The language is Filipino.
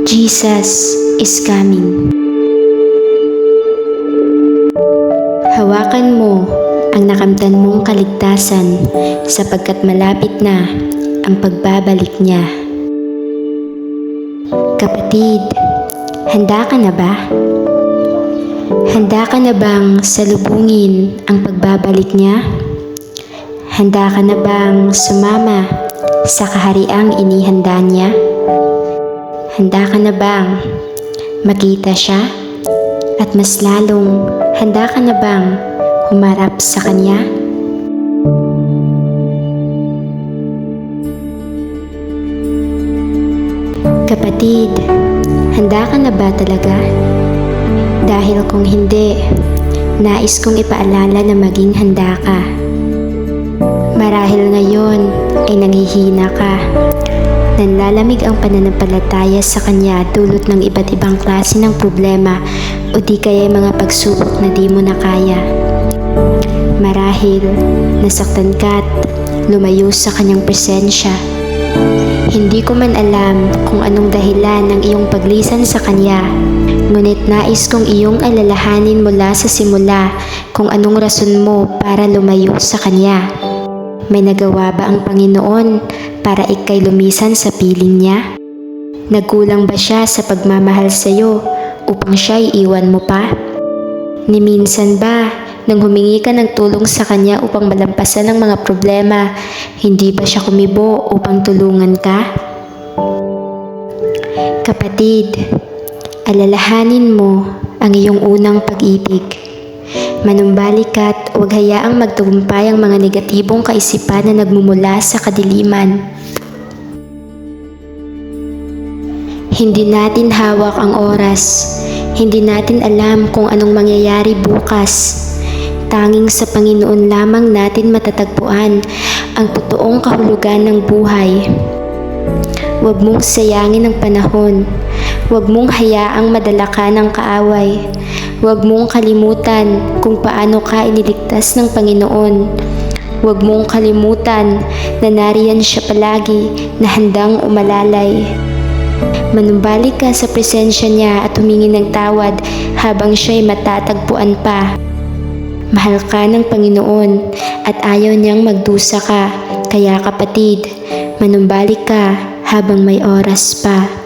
Jesus is coming. Hawakan mo ang nakamtan mong kaligtasan sapagkat malapit na ang pagbabalik niya. Kapatid, handa ka na ba? Handa ka na bang salubungin ang pagbabalik niya? Handa ka na bang sumama sa kahariang inihanda niya? Handa ka na bang makita siya? At mas lalong, handa ka na bang humarap sa Kanya? Kapatid, handa ka na ba talaga? Dahil kung hindi, nais kong ipaalala na maging handa ka. Marahil ngayon ay nanghihina ka. Nanlalamig ang pananampalataya sa Kanya dulot ng iba't ibang klase ng problema o di kaya mga pagsubok na di mo na kaya. Marahil nasaktan ka at lumayo sa Kanyang presensya. Hindi ko man alam kung anong dahilan ng iyong paglisan sa Kanya, ngunit nais kong iyong alalahanin mula sa simula kung anong rason mo para lumayo sa Kanya. May nagawa ba ang Panginoon para ikay lumisan sa piling niya? Nagkulang ba siya sa pagmamahal sa iyo upang siya iiwan mo pa? Ni minsan ba nang humingi ka ng tulong sa Kanya upang malampasan ang mga problema, hindi ba siya kumibo upang tulungan ka? Kapatid, alalahanin mo ang iyong unang pag-ibig. Manumbalik at huwag hayaang magtagumpay ang mga negatibong kaisipan na nagmumula sa kadiliman. Hindi natin hawak ang oras. Hindi natin alam kung anong mangyayari bukas. Tanging sa Panginoon lamang natin matatagpuan ang totoong kahulugan ng buhay. Huwag mong sayangin ang panahon. Huwag mong hayaang madala ka ng kaaway. Huwag mong kalimutan kung paano ka iniligtas ng Panginoon. Huwag mong kalimutan na nariyan siya palagi na handang umalalay. Manumbalik ka sa presensya niya at humingi ng tawad habang siya'y matatagpuan pa. Mahal ka ng Panginoon at ayaw niyang magdusa ka. Kaya kapatid, manumbalik ka habang may oras pa.